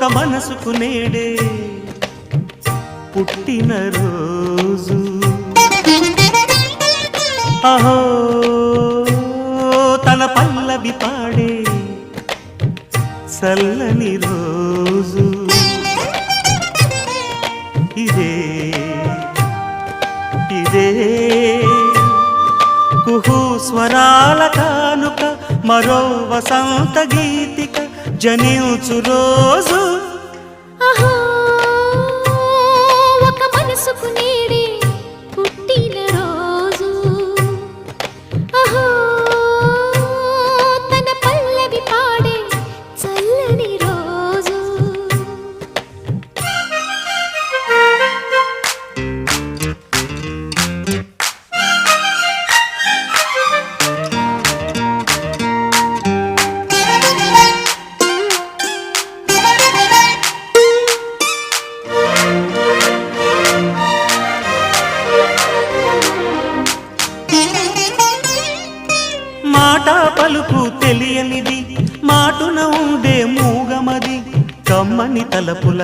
ఒక మనసుకు నేడే పుట్టినరోజు అహో తన పల్లవి పాడే చల్లని రోజు ఇదే ఇదే కుహు స్వరాల కానుక మరో వసంత గీతిక జనించు రోజు అహో ఒక మనసుకు నేడే పుట్టిన రోజు అహో తన పల్లవి పాడే చల్లని రోజు మాట పలుకు తెలియనిది మాటున ఉండే మూగమది కమ్మని తలపుల